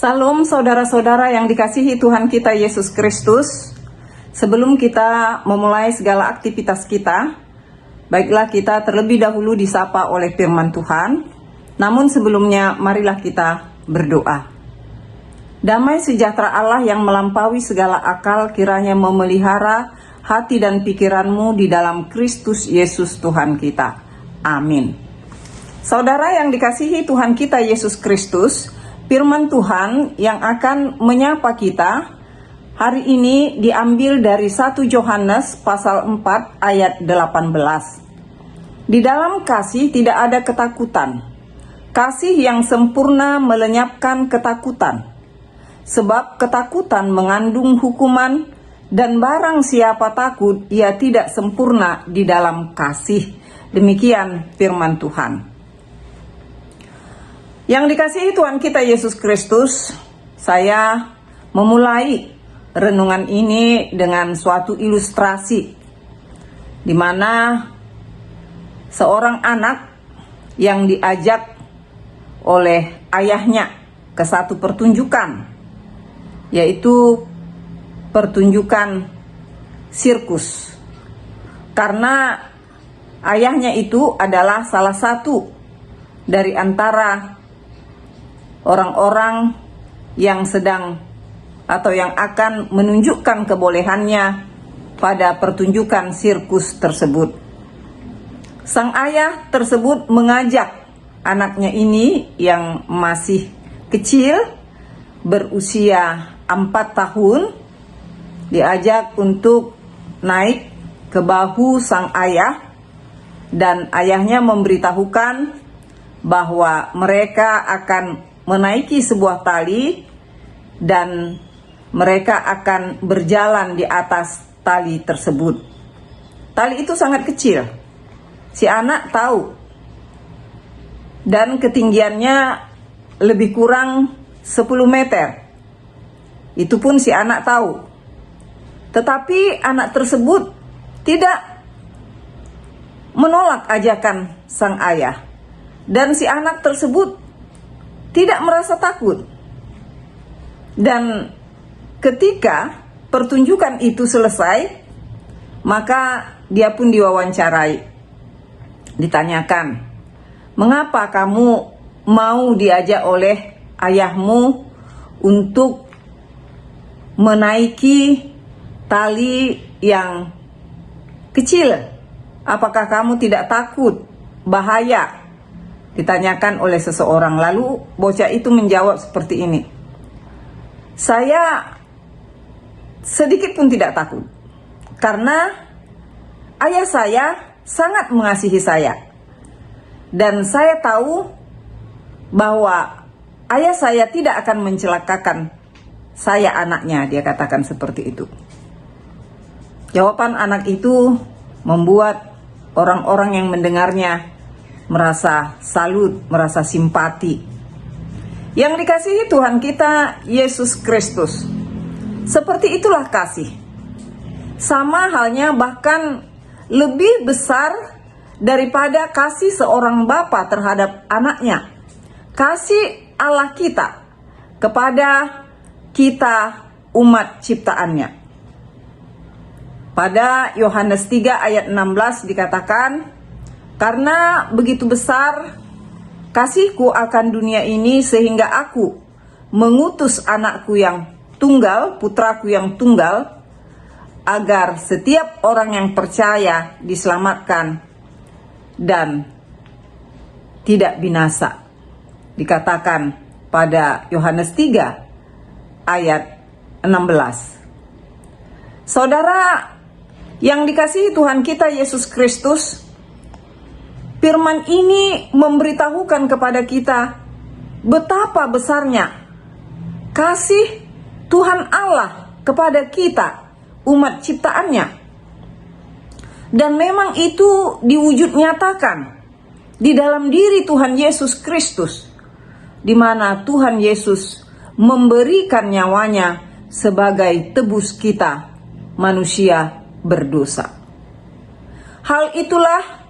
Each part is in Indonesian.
Salam saudara-saudara yang dikasihi Tuhan kita Yesus Kristus. Sebelum kita memulai segala aktivitas kita, baiklah kita terlebih dahulu disapa oleh firman Tuhan. Namun sebelumnya marilah kita berdoa. Damai sejahtera Allah yang melampaui segala akal kiranya memelihara hati dan pikiranmu di dalam Kristus Yesus Tuhan kita. Amin. Saudara yang dikasihi Tuhan kita Yesus Kristus, firman Tuhan yang akan menyapa kita hari ini diambil dari 1 Yohanes pasal 4 ayat 18. Di dalam kasih tidak ada ketakutan. Kasih yang sempurna melenyapkan ketakutan. Sebab ketakutan mengandung hukuman, dan barang siapa takut ia tidak sempurna di dalam kasih. Demikian firman Tuhan. Yang dikasihi Tuhan kita Yesus Kristus, saya memulai renungan ini dengan suatu ilustrasi di mana seorang anak yang diajak oleh ayahnya ke satu pertunjukan, yaitu pertunjukan sirkus. Karena ayahnya itu adalah salah satu dari antara orang-orang yang sedang atau yang akan menunjukkan kebolehannya pada pertunjukan sirkus tersebut. Sang ayah tersebut mengajak anaknya ini yang masih kecil, berusia 4 tahun, diajak untuk naik ke bahu sang ayah, dan ayahnya memberitahukan bahwa mereka akan menaiki sebuah tali dan mereka akan berjalan di atas tali tersebut. Tali itu sangat kecil, si anak tahu, dan ketinggiannya lebih kurang 10 meter. Itu pun si anak tahu. Tetapi anak tersebut tidak menolak ajakan sang ayah, dan si anak tersebut tidak merasa takut. Dan ketika pertunjukan itu selesai, maka dia pun diwawancarai. Ditanyakan, mengapa kamu mau diajak oleh ayahmu untuk menaiki tali yang kecil? Apakah kamu tidak takut bahaya? Ditanyakan oleh seseorang. Lalu bocah itu menjawab seperti ini, saya sedikit pun tidak takut, karena ayah saya sangat mengasihi saya, dan saya tahu bahwa ayah saya tidak akan mencelakakan saya, anaknya. Dia katakan seperti itu. Jawaban anak itu membuat orang-orang yang mendengarnya merasa salut, merasa simpati. Yang dikasihi Tuhan kita Yesus Kristus, seperti itulah kasih. Sama halnya, bahkan lebih besar daripada kasih seorang bapa terhadap anaknya. Kasih Allah kita kepada kita, umat ciptaannya. Pada Yohanes 3 ayat 16 dikatakan, karena begitu besar kasihku akan dunia ini sehingga aku mengutus anakku yang tunggal, putraku yang tunggal, agar setiap orang yang percaya diselamatkan dan tidak binasa. Dikatakan pada Yohanes 3 ayat 16. Saudara yang dikasihi Tuhan kita Yesus Kristus, firman ini memberitahukan kepada kita betapa besarnya kasih Tuhan Allah kepada kita, umat ciptaannya. Dan memang itu diwujud nyatakan di dalam diri Tuhan Yesus Kristus, di mana Tuhan Yesus memberikan nyawanya sebagai tebus kita, manusia berdosa. Hal itulah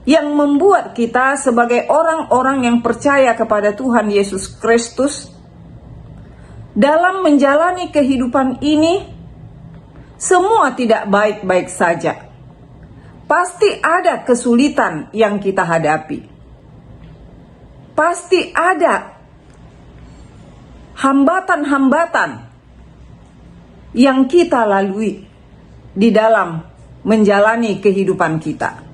yang membuat kita sebagai orang-orang yang percaya kepada Tuhan Yesus Kristus dalam menjalani kehidupan ini, semua tidak baik-baik saja. Pasti ada kesulitan yang kita hadapi. Pasti ada hambatan-hambatan yang kita lalui di dalam menjalani kehidupan kita.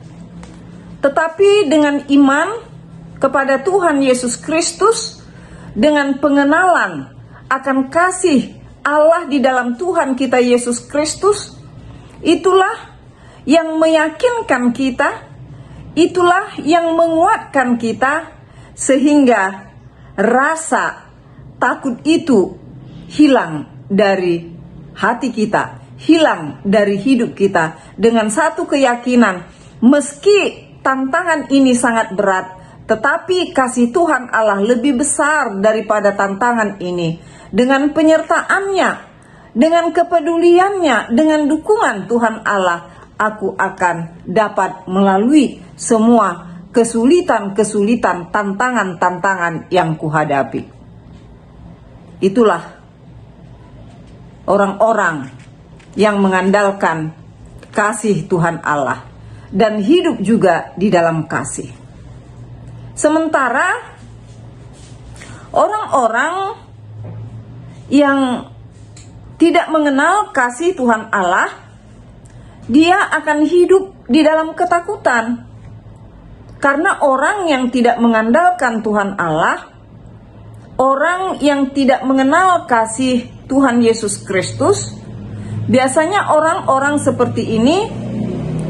Tetapi dengan iman kepada Tuhan Yesus Kristus, dengan pengenalan akan kasih Allah di dalam Tuhan kita Yesus Kristus, itulah yang meyakinkan kita, itulah yang menguatkan kita, sehingga rasa takut itu hilang dari hati kita, hilang dari hidup kita, dengan satu keyakinan, meski tantangan ini sangat berat, tetapi kasih Tuhan Allah lebih besar daripada tantangan ini. Dengan penyertaannya, dengan kepeduliannya, dengan dukungan Tuhan Allah, aku akan dapat melalui semua kesulitan-kesulitan, tantangan-tantangan yang kuhadapi. Itulah orang-orang yang mengandalkan kasih Tuhan Allah dan hidup juga di dalam kasih. Sementara orang-orang yang tidak mengenal kasih Tuhan Allah, dia akan hidup di dalam ketakutan. Karena orang yang tidak mengandalkan Tuhan Allah, orang yang tidak mengenal kasih Tuhan Yesus Kristus, biasanya orang-orang seperti ini,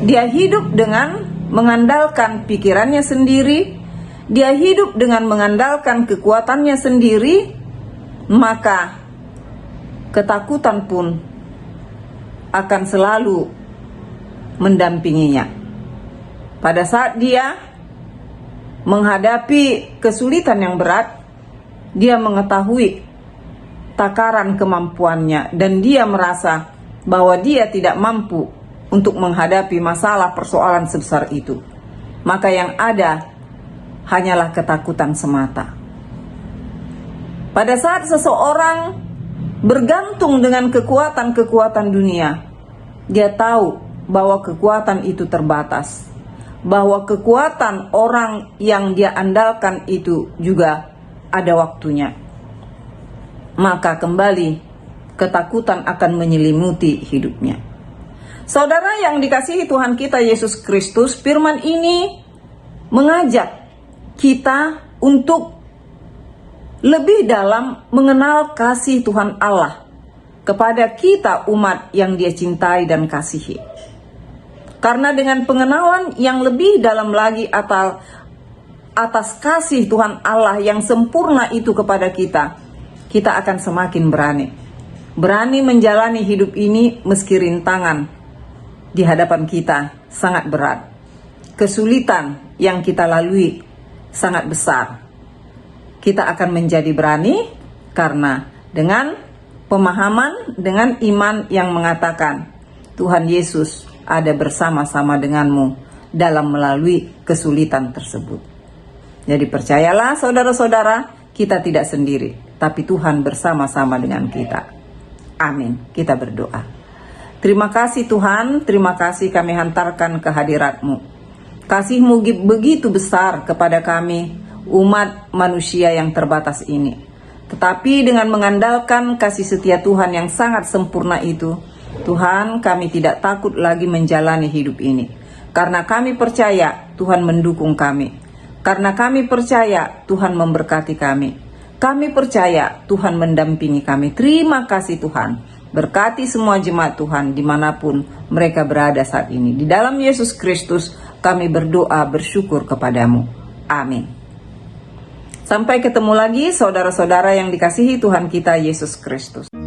dia hidup dengan mengandalkan pikirannya sendiri, dia hidup dengan mengandalkan kekuatannya sendiri, maka ketakutan pun akan selalu mendampinginya. Pada saat dia menghadapi kesulitan yang berat, dia mengetahui takaran kemampuannya dan dia merasa bahwa dia tidak mampu untuk menghadapi masalah persoalan sebesar itu. Maka yang ada hanyalah ketakutan semata. Pada saat seseorang bergantung dengan kekuatan-kekuatan dunia, dia tahu bahwa kekuatan itu terbatas, bahwa kekuatan orang yang dia andalkan itu juga ada waktunya. Maka kembali ketakutan akan menyelimuti hidupnya. Saudara yang dikasihi Tuhan kita Yesus Kristus, firman ini mengajak kita untuk lebih dalam mengenal kasih Tuhan Allah kepada kita umat yang Dia cintai dan kasihi. Karena dengan pengenalan yang lebih dalam lagi atas kasih Tuhan Allah yang sempurna itu kepada kita, kita akan semakin berani menjalani hidup ini meski rintangan di hadapan kita sangat berat. Kesulitan yang kita lalui sangat besar. Kita akan menjadi berani karena dengan pemahaman, dengan iman yang mengatakan Tuhan Yesus ada bersama-sama denganmu dalam melalui kesulitan tersebut. Jadi percayalah saudara-saudara, kita tidak sendiri, tapi Tuhan bersama-sama dengan kita. Amin. Kita berdoa. Terima kasih Tuhan, terima kasih kami hantarkan kehadirat-Mu. Kasih-Mu begitu besar kepada kami, umat manusia yang terbatas ini. Tetapi dengan mengandalkan kasih setia Tuhan yang sangat sempurna itu, Tuhan, kami tidak takut lagi menjalani hidup ini. Karena kami percaya Tuhan mendukung kami. Karena kami percaya Tuhan memberkati kami. Kami percaya Tuhan mendampingi kami. Terima kasih Tuhan. Berkati semua jemaat Tuhan dimanapun mereka berada saat ini. Di dalam Yesus Kristus kami berdoa bersyukur kepadamu. Amin. Sampai ketemu lagi saudara-saudara yang dikasihi Tuhan kita Yesus Kristus.